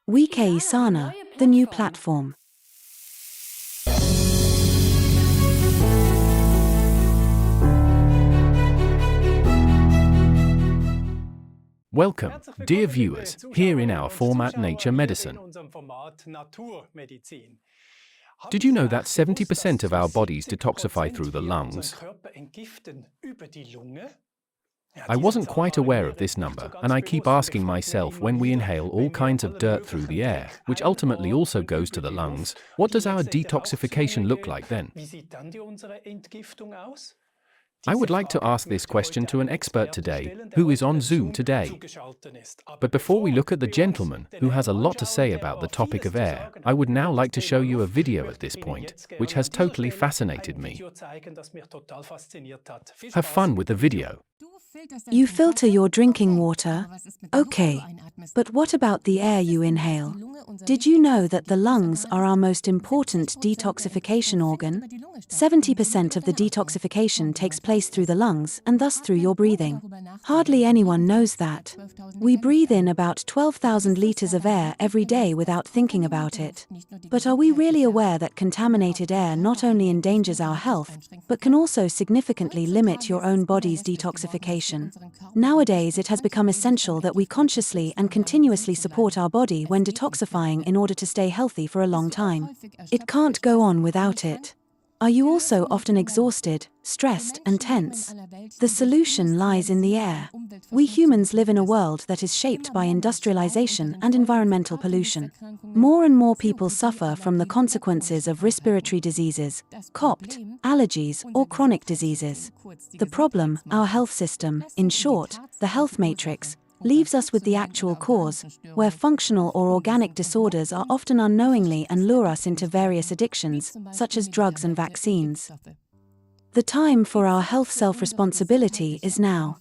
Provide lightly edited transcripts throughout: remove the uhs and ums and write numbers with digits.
WK Sana, the new platform. Welcome, dear viewers, here in our format Nature Medicine. Did you know that 70% of our bodies detoxify through the lungs? I wasn't quite aware of this number, and I keep asking myself, when we inhale all kinds of dirt through the air, which ultimately also goes to the lungs, what does our detoxification look like then? I would like to ask this question to an expert today, who is on Zoom today. But before we look at the gentleman, who has a lot to say about the topic of air, I would now like to show you a video at this point, which has totally fascinated me. Have fun with the video. You filter your drinking water? Okay. But what about the air you inhale? Did you know that the lungs are our most important detoxification organ? 70% of the detoxification takes place through the lungs and thus through your breathing. Hardly anyone knows that. We breathe in about 12,000 liters of air every day without thinking about it. But are we really aware that contaminated air not only endangers our health, but can also significantly limit your own body's detoxification? Nowadays, it has become essential that we consciously and continuously support our body when detoxifying in order to stay healthy for a long time. It can't go on without it. Are you also often exhausted, stressed, and tense? The solution lies in the air. We humans live in a world that is shaped by industrialization and environmental pollution. More and more people suffer from the consequences of respiratory diseases, COPD, allergies, or chronic diseases. The problem, our health system, in short, the health matrix, leaves us with the actual cause, where functional or organic disorders are often unknowingly and lure us into various addictions, such as drugs and vaccines. The time for our health self-responsibility is now.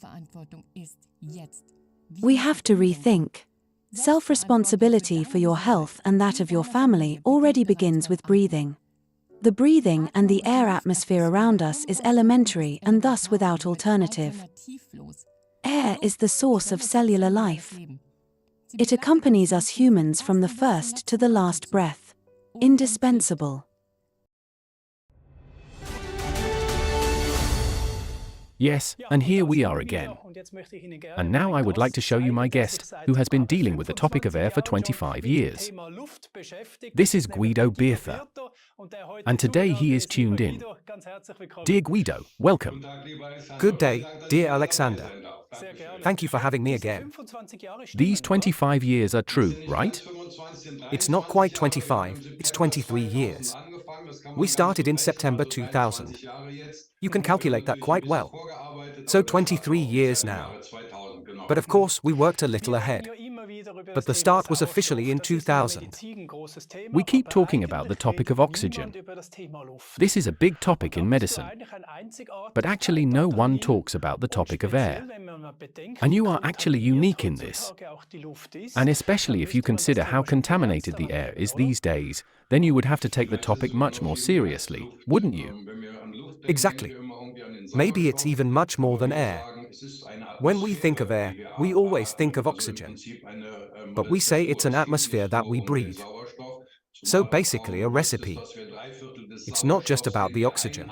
We have to rethink. Self-responsibility for your health and that of your family already begins with breathing. The breathing and the air atmosphere around us is elementary and thus without alternative. Air is the source of cellular life. It accompanies us humans from the first to the last breath. Indispensable. Yes, and here we are again. And now I would like to show you my guest, who has been dealing with the topic of air for 25 years. This is Guido Bierther, and today he is tuned in. Dear Guido, welcome. Good day, dear Alexander. Thank you for having me again. These 25 years are true, right? It's not quite 25, it's 23 years. We started in September 2000. You can calculate that quite well. So 23 years now. But of course, we worked a little ahead. But the start was officially in 2000. We keep talking about the topic of oxygen. This is a big topic in medicine. But actually no one talks about the topic of air. And you are actually unique in this. And especially if you consider how contaminated the air is these days, then you would have to take the topic much more seriously, wouldn't you? Exactly. Maybe it's even much more than air. When we think of air, we always think of oxygen. But we say it's an atmosphere that we breathe. So basically a recipe. It's not just about the oxygen.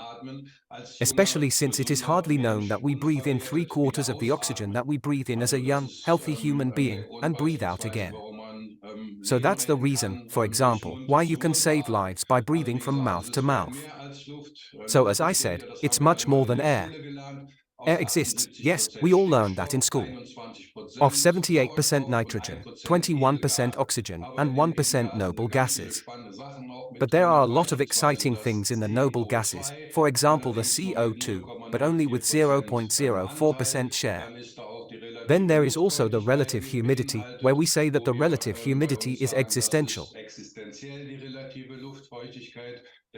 Especially since it is hardly known that we breathe in 3/4 of the oxygen that we breathe in as a young, healthy human being, and breathe out again. So that's the reason, for example, why you can save lives by breathing from mouth to mouth. So as I said, it's much more than air. Air exists, yes, we all learned that in school. Of 78% nitrogen, 21% oxygen, and 1% noble gases. But there are a lot of exciting things in the noble gases, for example the CO2, but only with 0.04% share. Then there is also the relative humidity, where we say that the relative humidity is existential.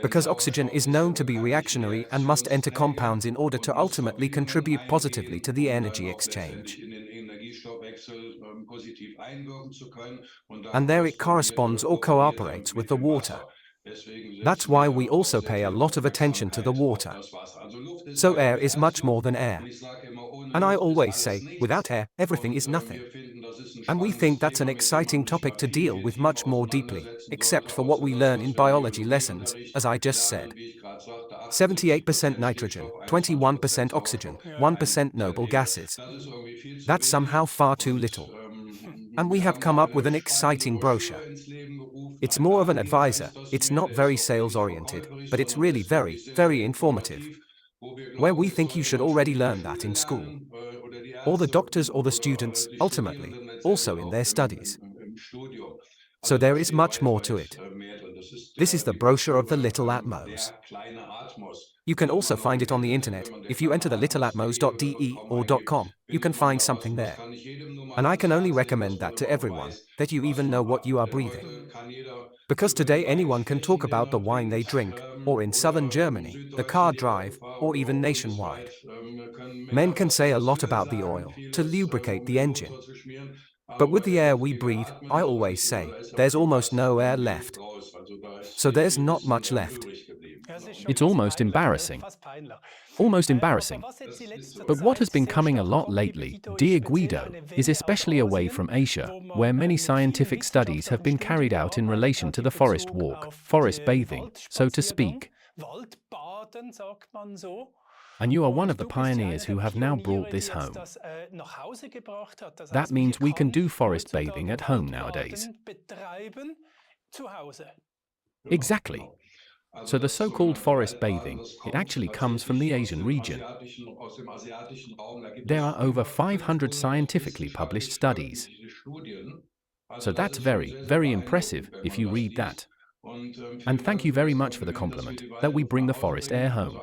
Because oxygen is known to be reactionary and must enter compounds in order to ultimately contribute positively to the energy exchange. And there it corresponds or cooperates with the water. That's why we also pay a lot of attention to the water. So air is much more than air. And I always say, without air, everything is nothing. And we think that's an exciting topic to deal with much more deeply, except for what we learn in biology lessons, as I just said. 78% nitrogen, 21% oxygen, 1% noble gases. That's somehow far too little. And we have come up with an exciting brochure. It's more of an advisor, it's not very sales oriented, but it's really very, very informative. Where we think you should already learn that in school. Or the doctors or the students, ultimately, also in their studies. So there is much more to it. This is the brochure of the Little Atmos. You can also find it on the internet. If you enter the littleatmos.de or .com, you can find something there. And I can only recommend that to everyone, that you even know what you are breathing. Because today anyone can talk about the wine they drink, or in southern Germany, the car drive, or even nationwide. Men can say a lot about the oil, to lubricate the engine. But with the air we breathe, I always say, there's almost no air left. So there's not much left. It's almost embarrassing. Almost embarrassing. But what has been coming a lot lately, dear Guido, is especially away from Asia, where many scientific studies have been carried out in relation to the forest walk, forest bathing, so to speak. And you are one of the pioneers who have now brought this home. That means we can do forest bathing at home nowadays. Exactly. So the so-called forest bathing, it actually comes from the Asian region. There are over 500 scientifically published studies. So that's very, very impressive if you read that. And thank you very much for the compliment that we bring the forest air home.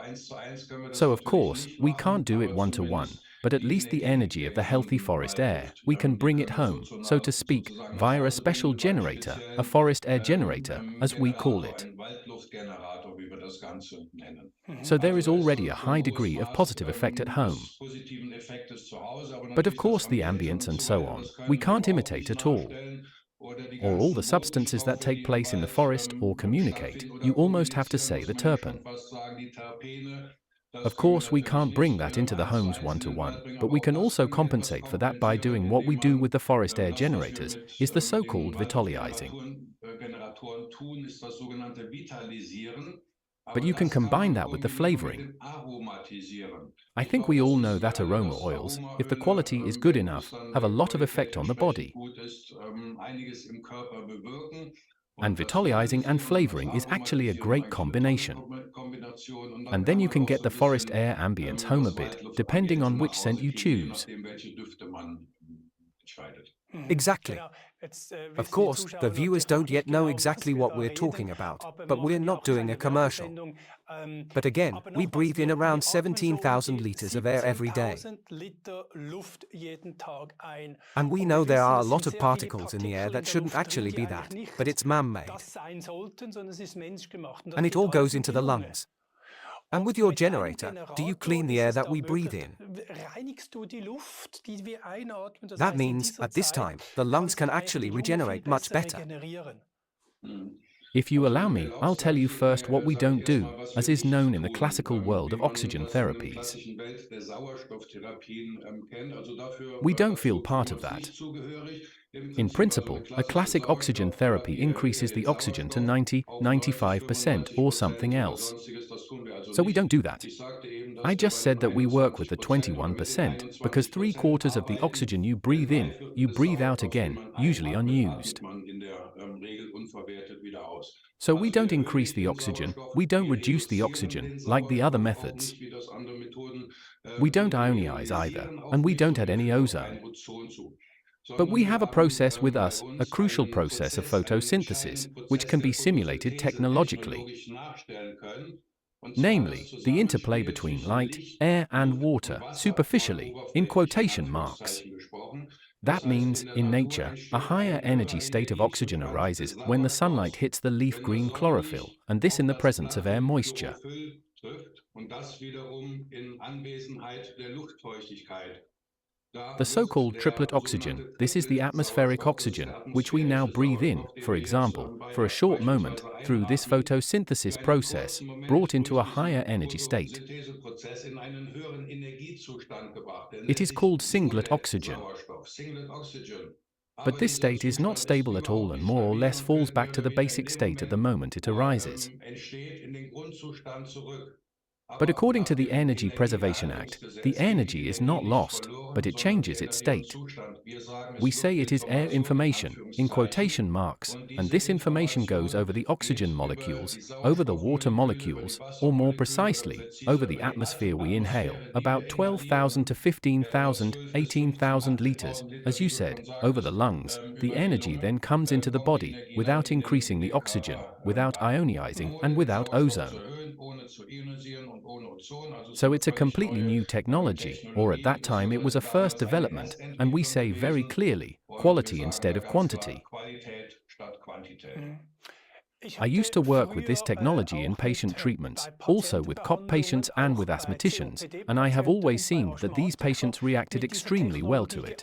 So of course, we can't do it one-to-one, but at least the energy of the healthy forest air, we can bring it home, so to speak, via a special generator, a forest air generator, as we call it. So there is already a high degree of positive effect at home. But of course the ambience and so on, we can't imitate at all. Or all the substances that take place in the forest or communicate, you almost have to say the terpene. Of course we can't bring that into the homes one-to-one, but we can also compensate for that by doing what we do with the forest air generators, is the so-called vitalizing. But you can combine that with the flavoring. I think we all know that aroma oils, if the quality is good enough, have a lot of effect on the body. And vitalizing and flavoring is actually a great combination. And then you can get the forest air ambience home a bit, depending on which scent you choose. Exactly. Of course, the viewers don't yet know exactly what we're talking about, but we're not doing a commercial. But again, we breathe in around 17,000 liters of air every day. And we know there are a lot of particles in the air that shouldn't actually be that, but it's man-made. And it all goes into the lungs. And with your generator, do you clean the air that we breathe in? That means, at this time, the lungs can actually regenerate much better. If you allow me, I'll tell you first what we don't do, as is known in the classical world of oxygen therapies. We don't feel part of that. In principle, a classic oxygen therapy increases the oxygen to 90–95% or something else. So we don't do that. I just said that we work with the 21% because 3/4 of the oxygen you breathe in, you breathe out again, usually unused. So we don't increase the oxygen, we don't reduce the oxygen, like the other methods. We don't ionize either, and we don't add any ozone. But we have a process with us, a crucial process of photosynthesis, which can be simulated technologically. Namely, the interplay between light, air and water, superficially, in quotation marks. That means, in nature, a higher energy state of oxygen arises when the sunlight hits the leaf green chlorophyll, and this in the presence of air moisture. The so-called triplet oxygen, this is the atmospheric oxygen, which we now breathe in, for example, for a short moment, through this photosynthesis process, brought into a higher energy state. It is called singlet oxygen. But this state is not stable at all and more or less falls back to the basic state at the moment it arises. But according to the Energy Preservation Act, the energy is not lost, but it changes its state. We say it is air information, in quotation marks, and this information goes over the oxygen molecules, over the water molecules, or more precisely, over the atmosphere we inhale, about 12,000 to 15,000, 18,000 liters, as you said, over the lungs. The energy then comes into the body, without increasing the oxygen, without ionizing, and without ozone. So it's a completely new technology, or at that time it was a first development, and we say very clearly, quality instead of quantity. I used to work with this technology in patient treatments, also with COP patients and with asthmaticians, and I have always seen that these patients reacted extremely well to it.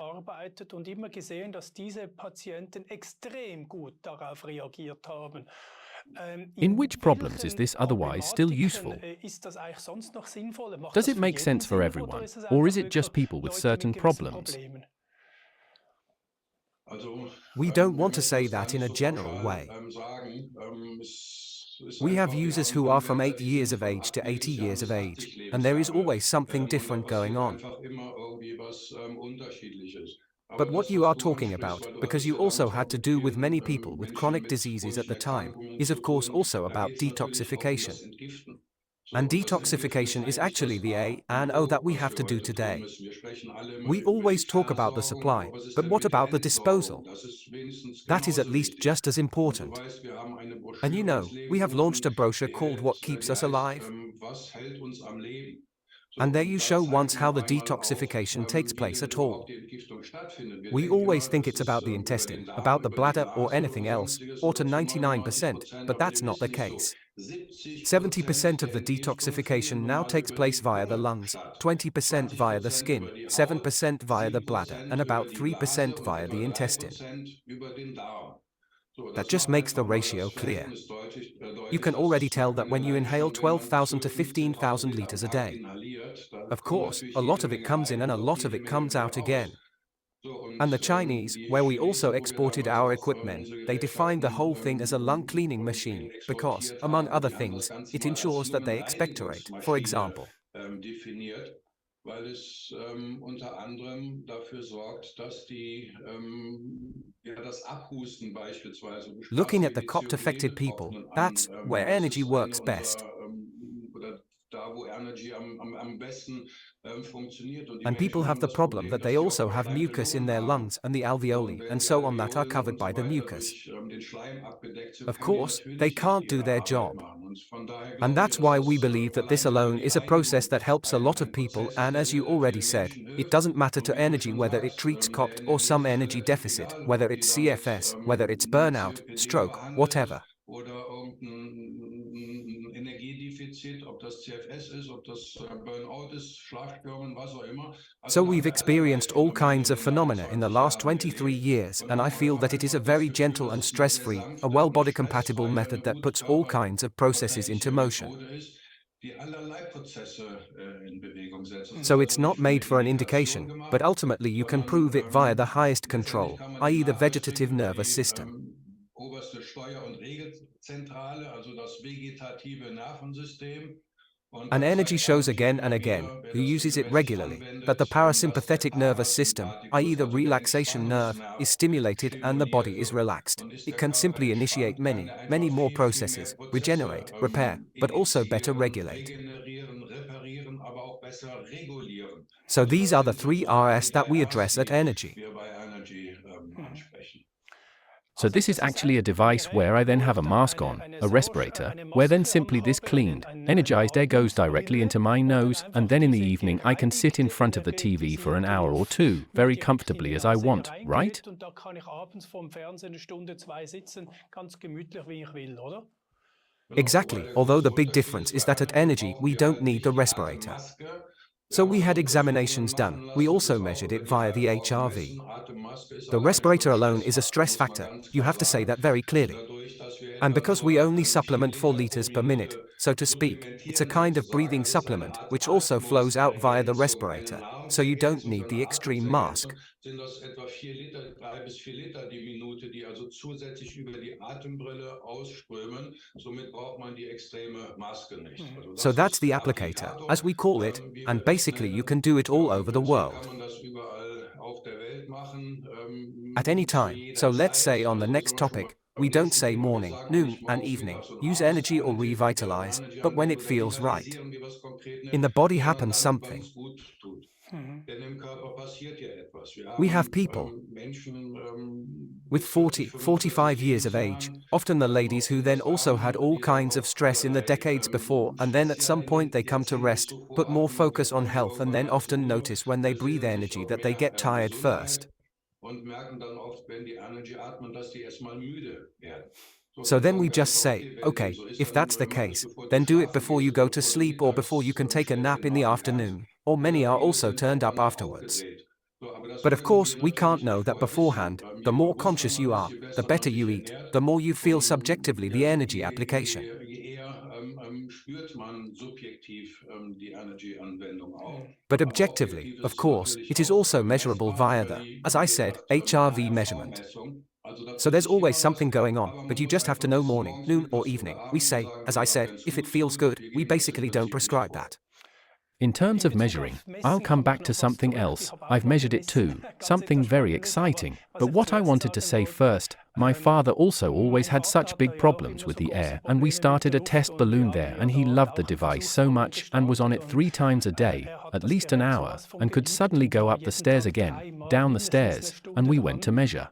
In which problems is this otherwise still useful? Does it make sense for everyone, or is it just people with certain problems? We don't want to say that in a general way. We have users who are from 8 years of age to 80 years of age, and there is always something different going on. But what you are talking about, because you also had to do with many people with chronic diseases at the time, is of course also about detoxification. And detoxification is actually the A and O that we have to do today. We always talk about the supply, but what about the disposal? That is at least just as important. And you know, we have launched a brochure called What Keeps Us Alive? And there you show once how the detoxification takes place at all. We always think it's about the intestine, about the bladder or anything else, or to 99%, but that's not the case. 70% of the detoxification now takes place via the lungs, 20% via the skin, 7% via the bladder, and about 3% via the intestine. That just makes the ratio clear. You can already tell that when you inhale 12,000 to 15,000 liters a day. Of course, a lot of it comes in and a lot of it comes out again. And the Chinese, where we also exported our equipment, they defined the whole thing as a lung cleaning machine, because, among other things, it ensures that they expectorate, for example. Weil es unter anderem dafür sorgt, dass das Abhusten beispielsweise Looking at the COPT-affected people, that's where energy works best. da, wo Energy am besten funktioniert. Und die And people Menschen have haben the das problem Problem, that dass they sie also auch have mucus in Schleimbildungen their haben. lungs and the alveoli and so on that are covered by the mucus. Den Schleim abgedeckt sind, Of können die course, natürlich they nicht can't do ihre their Arbeit job. machen. Und von daher And glauben wir, that's dass why das we believe that this allein über alone die is a process that helps a lot of people, Prozess and ist, as you der already vielen said, Menschen it hilft. doesn't matter Und to wie du energy schon whether it sagst, treats der COPT or some Energie ist energy deficit, egal, whether ob die it's dann jetzt CFS, whether it's burnout, COPD stroke, behandelt whatever. oder irgendein Energiedefizit, ob das CFS ist, ob das Burnout ist, Schlafstörungen, was auch immer. So Also da haben we've wir allerlei experienced all kinds of Phänomene in den letzten phenomena in the 20 last Jahren 23 erlebt. years, Und and da I haben wir feel that it is a einfach das very Gefühl, gentle dass and es eine sehr stress-free, a sanfte und well-body compatible stressfreie method und that gut puts all kinds of processes into körperverträgliche motion. Methode ist, die allerlei Prozesse in Bewegung setzt. Es ist So also it's not nicht für eine made for an Imitation indication, gemacht, but ultimately you can sondern prove it via the highest letztendlich control, kann man die i.e. the nachweislich vegetative über nervous die system. oberste Steuer- und Regelzentrale, also das vegetative Nervensystem. Und And da energy zeigt shows Energy again and immer again, wieder, wer who das uses it regelmäßig regularly, that anwendet, the dass der parasympathetic nervous system, i.e. Parasympathikus, the also der relaxation nerve, is Entspannungsnerv, stimulated and the stimuliert body is wird. relaxed. Und ist It der can Körper simply initiate entspannt, kann many, er many einfach more viel mehr processes, Prozesse regenerate, repair, but also better initiieren, regulate. regenerieren, reparieren, aber auch besser regulieren. So Also these das are the sind 3 sozusagen die RS that drei we Rs, address at die energy. wir bei Energy ansprechen. So this is actually a device where I then have a mask on, a respirator, where then simply this cleaned, energized air goes directly into my nose, and then in the evening I can sit in front of the TV for an hour or two, very comfortably as I want, right? Und da kann ich abends vorm Fernsehen eine Stunde, zwei sitzen, ganz gemütlich, wie ich will, oder? Exactly, although the big difference is that at energy we don't need the respirator. So we had examinations done, we also measured it via the HRV. The respirator alone is a stress factor, you have to say that very clearly. And because we only supplement 4 liters per minute, so to speak, it's a kind of breathing supplement, which also flows out via the respirator. so you don't need the extreme mask. Sind das etwa 4 Liter, 3 bis 4 Liter die Minute, die also zusätzlich über die Atembrille ausströmen. Somit braucht man die extreme Maske nicht. Also So das that's ist the der applicator, Applikator. as we call it, Wie and wir basically you can wissen, do it all over the im Prinzip world. kann man das überall auf der Welt machen. At any Zu time. jeder So let's Zeit. say on the Also next zum Beispiel topic, beim we don't nächsten say Thema, wir morning, sagen noon, nicht and morgens, evening. mittags und Use abends energy or eine revitalize, but when it Energy-Anwendung, da feels right. generalisieren wir was Konkretes, In the body was happens dann something. ganz gut tut. Denn im Körper passiert ja etwas. Wir We have haben people Menschen with 40, 45 years of age, often the ladies who then also had all kinds of stress in the decades before, and then at some point they come to rest, put more focus on health, and then often notice when they breathe energy that they get tired first. Und merken dann oft, wenn die Energy atmen, dass die erstmal müde werden. So then we just say, okay, if that's the case, then do it before you go to sleep or before you can take a nap in the afternoon, or many are also turned up afterwards. But of course, we can't know that beforehand. The more conscious you are, the better you eat, the more you feel subjectively the energy application. Je eher spürt man subjektiv die Energy-Anwendung auch. But objectively, of course, it is also measurable via the, as I said, HRV measurement. So there's always something going on, but you just have to know morning, noon, or evening. We say, as I said, if it feels good, we basically don't prescribe that. In terms of measuring, I'll come back to something else. I've measured it too, something very exciting. But what I wanted to say first, my father also always had such big problems with the air, and we started a test balloon there, and he loved the device so much and was on it 3 times a day, at least an hour, and could suddenly go up the stairs again, down the stairs, and we went to measure.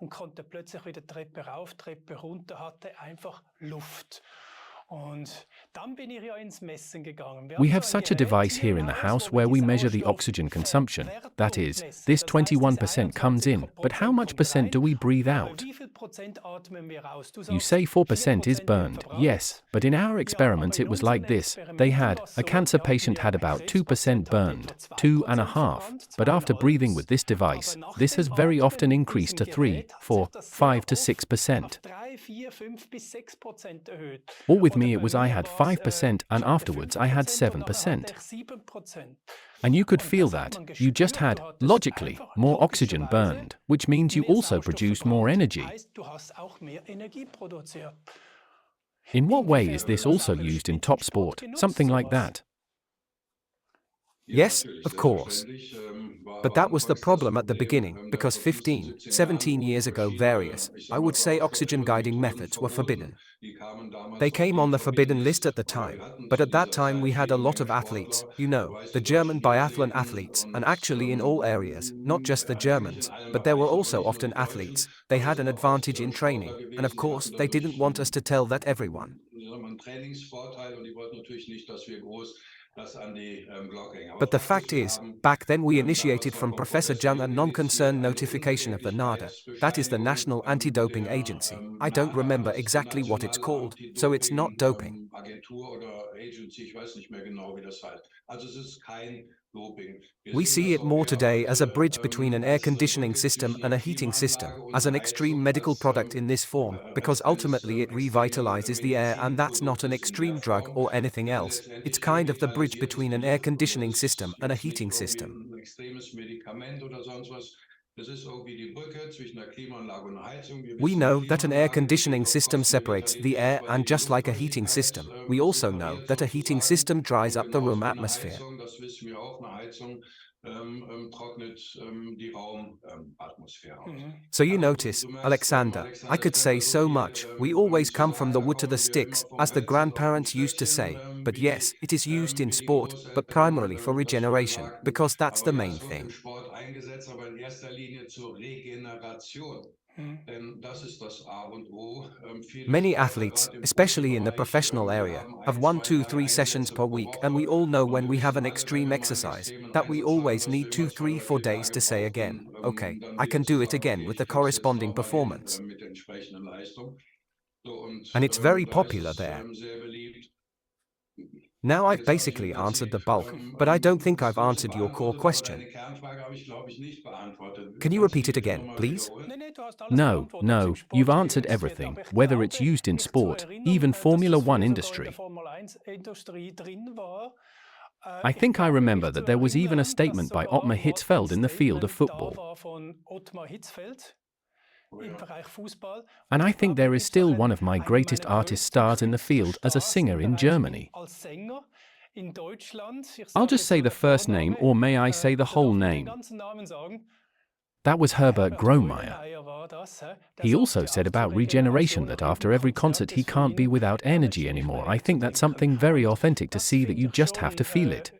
We have such a device here in the house where we measure the oxygen consumption. That is, this 21% comes in, but how much percent do we breathe out? You say 4% is burned, yes, but in our experiments it was like this. A cancer patient had about 2% burned, 2.5%, but after breathing with this device, this has very often increased to 3, 4, 5 to 6%. Or with me it was I had 5% and afterwards I had 7%. And you could feel that, you just had, logically, more oxygen burned, which means you also produced more energy. In what way is this also used in top sport, something like that? Yes, of course. But that was the problem at the beginning, because 15, 17 years ago various, I would say oxygen guiding methods were forbidden. They came on the forbidden list at the time, but at that time we had a lot of athletes, the German biathlon athletes, and actually in all areas, not just the Germans, but there were also often athletes, they had an advantage in training, and of course they didn't want us to tell that everyone. But the fact is, back then we initiated from Professor Jung a non-concern notification of the NADA, that is the National Anti-Doping Agency. I don't remember exactly what it's called, so it's not doping. We see it more today as a bridge between an air conditioning system and a heating system, as an extreme medical product in this form, because ultimately it revitalizes the air, and that's not an extreme drug or anything else. It's kind of the bridge between an air conditioning system and a heating system. We know that an air conditioning system separates the air, and just like a heating system, we also know that a heating system dries up the room atmosphere. So you notice, Alexander, I could say so much. We always come from the wood to the sticks, as the grandparents used to say, but yes, it is used in sport, but primarily for regeneration, because that's the main thing. Many athletes, especially in the professional area, have 1, 2, 3 sessions per week, and we all know when we have an extreme exercise, that we always need 2, 3, 4 days to say again, okay, I can do it again with the corresponding performance. And it's very popular there. Now I've basically answered the bulk, but I don't think I've answered your core question. Can you repeat it again, please? No, you've answered everything, whether it's used in sport, even Formula One industry. I think I remember that there was even a statement by Ottmar Hitzfeld in the field of football. And I think there is still one of my greatest artist stars in the field as a singer in Germany. I'll just say the first name, or may I say the whole name? That was Herbert Grönemeyer. He also said about regeneration that after every concert he can't be without energy anymore. I think that's something very authentic to see, that you just have to feel it.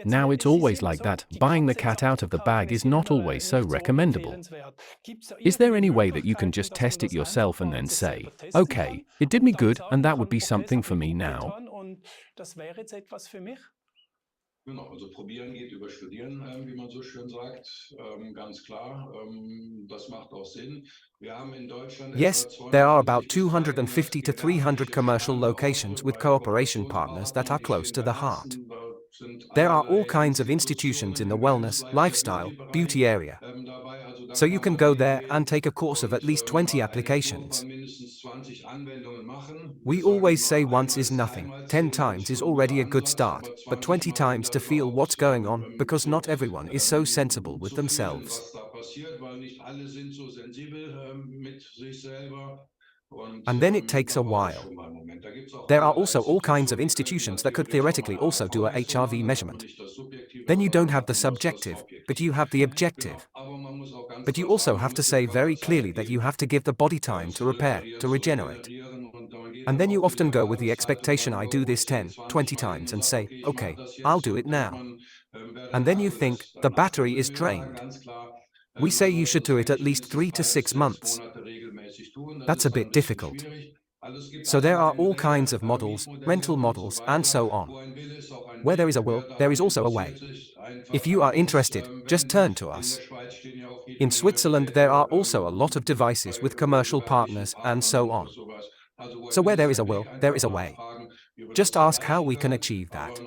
Now it's always like that. Buying the cat out of the bag is not always so recommendable. Is there any way that you can just test it yourself and then say, okay, it did me good and that would be something for me now? Genau, also probieren geht über studieren, wie man so schön sagt, ganz klar. Das macht auch Sinn. Wir haben in Deutschland Yes, there are about 250 to 300 commercial locations with cooperation partners that are close to the heart. There are all kinds of institutions in the wellness, lifestyle, beauty area. So you can go there and take a course of at least 20 applications. We always say once is nothing, 10 times is already a good start, but 20 times to feel what's going on, because not everyone is so sensible with themselves. And then it takes a while. There are also all kinds of institutions that could theoretically also do a HRV measurement. Then you don't have the subjective, but you have the objective. But you also have to say very clearly that you have to give the body time to repair, to regenerate. And then you often go with the expectation, I do this 10, 20 times and say, okay, I'll do it now. And then you think, the battery is drained. We say you should do it at least 3 to 6 months. That's a bit difficult. So there are all kinds of models, rental models, and so on. Where there is a will, there is also a way. If you are interested, just turn to us. In Switzerland, there are also a lot of devices with commercial partners, and so on. So where there is a will, there is a way. Just ask how we can achieve that.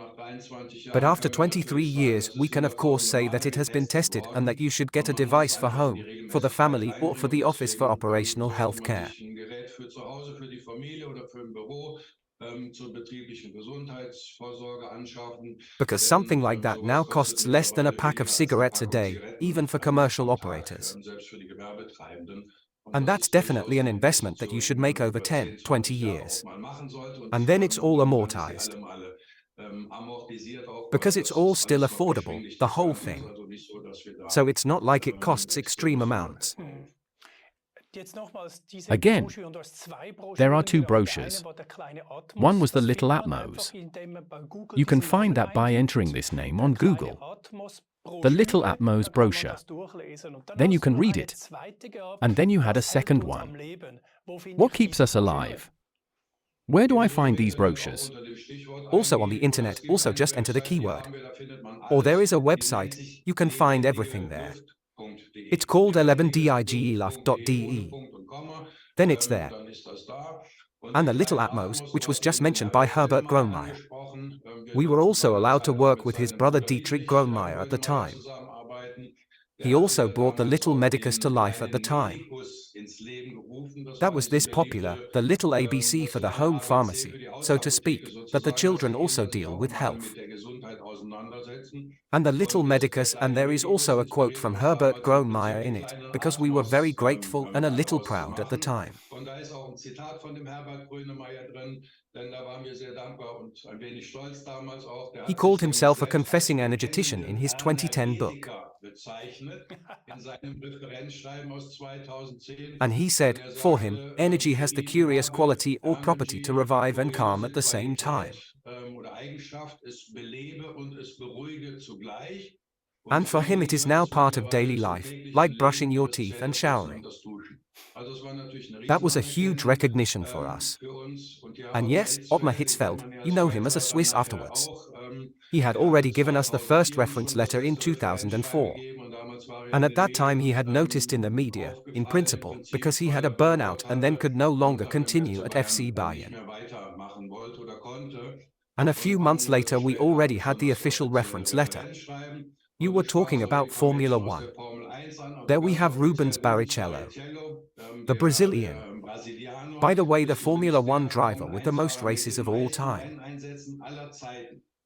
But after 23 years, we can of course say that it has been tested and that you should get a device for home, for the family, or for the office for operational health care. Because something like that now costs less than a pack of cigarettes a day, even for commercial operators. And that's definitely an investment that you should make over 10, 20 years. And then it's all amortized. Because it's all still affordable, the whole thing. So it's not like it costs extreme amounts. Again, there are two brochures. One was the Little Atmos. You can find that by entering this name on Google. The Little Atmos brochure. Then you can read it. And then you had a second one. What keeps us alive? Where do I find these brochures? Also on the internet, also just enter the keyword. Or there is a website, you can find everything there. It's called 11digelaf.de. Then it's there. And the Little Atmos, which was just mentioned by Herbert Grönemeyer. We were also allowed to work with his brother Dietrich Grönemeyer at the time. He also brought the Little Medicus to life at the time. That was this popular, the little ABC for the home pharmacy, so to speak, that the children also deal with health. And the Little Medicus, and there is also a quote from Herbert Grönemeyer in it, because we were very grateful and a little proud at the time. He called himself a confessing energetician in his 2010 book. And he said, for him, energy has the curious quality or property to revive and calm at the same time. And for him it is now part of daily life, like brushing your teeth and showering. That was a huge recognition for us. And yes, Ottmar Hitzfeld, you know him as a Swiss afterwards. He had already given us the first reference letter in 2004. And at that time he had noticed in the media, in principle, because he had a burnout and then could no longer continue at FC Bayern. And a few months later we already had the official reference letter. You were talking about Formula 1. There we have Rubens Barrichello, the Brazilian. By the way, the Formula One driver with the most races of all time.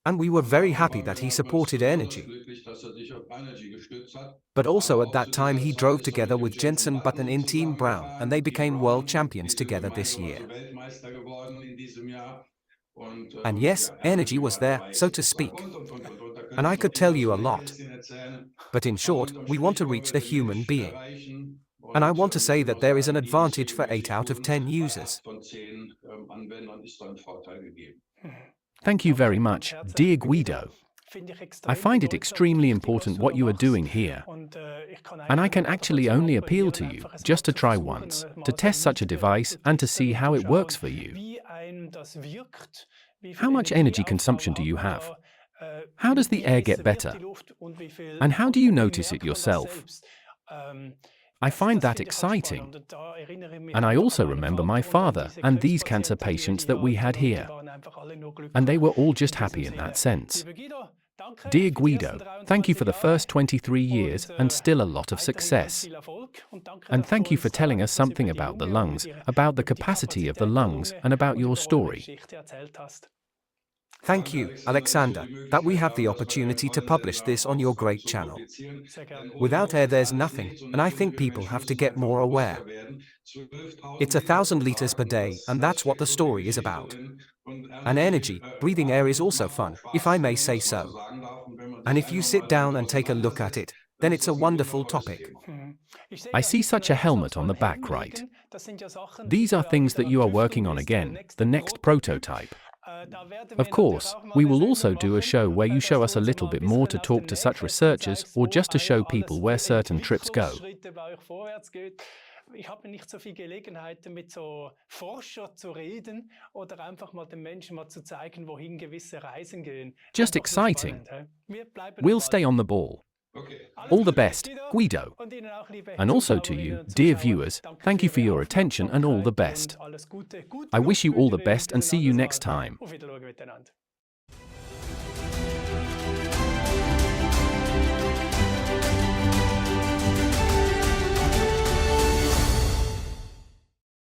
And we were very happy that he supported energy. But also at that time he drove together with Jenson Button in Team Brown and they became world champions together this year. And yes, energy was there, so to speak. And I could tell you a lot. But in short, we want to reach the human being. And I want to say that there is an advantage for 8 out of 10 users. Thank you very much, dear Guido. I find it extremely important what you are doing here. And I can actually only appeal to you, just to try once, to test such a device and to see how it works for you. How much energy consumption do you have? How does the air get better? And how do you notice it yourself? I find that exciting. And I also remember my father and these cancer patients that we had here. And they were all just happy in that sense. Dear Guido, thank you for the first 23 years and still a lot of success. And thank you for telling us something about the lungs, about the capacity of the lungs, and about your story. Thank you, Alexander, that we have the opportunity to publish this on your great channel. Without air there's nothing, and I think people have to get more aware. It's 1,000 liters per day, and that's what the story is about. And energy, breathing air is also fun, if I may say so. And if you sit down and take a look at it, then it's a wonderful topic. I see such a helmet on the back, right? These are things that you are working on again, the next prototype. Of course, we will also do a show where you show us a little bit more to talk to such researchers or just to show people where certain trips go. Ich habe nicht so viel Gelegenheiten, mit so Forschern zu reden oder einfach mal den Menschen mal zu zeigen, wohin gewisse Reisen gehen. Just exciting. We'll stay on the ball. All the best, Guido. And also to you, dear viewers, thank you for your attention and all the best. I wish you all the best and see you next time.